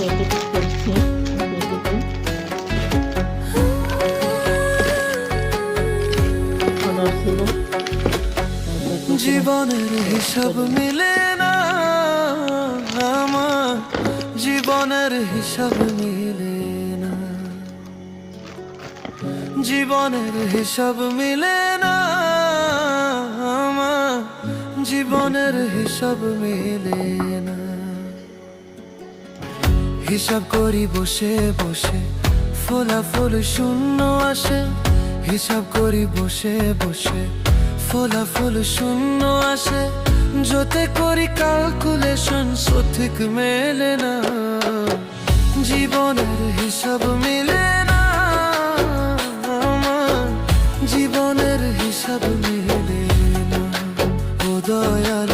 Edit করছি। জীবনের হিসাব মিলে না আমার, জীবনের হিসাব মিলে না, জীবনের হিসাব মিলে না আমার, জীবনের হিসাব মিলে না। হিসাব করি বসে বসে, ফলাফল শূন্য আসে। হিসাব করি বসে বসে, ফলাফল শূন্য আসে। যতে করি ক্যালকুলেশন সঠিক মেলে না, জীবনের হিসাব মিলে না আমার, জীবনের হিসাব মিলে না। ও দয়াল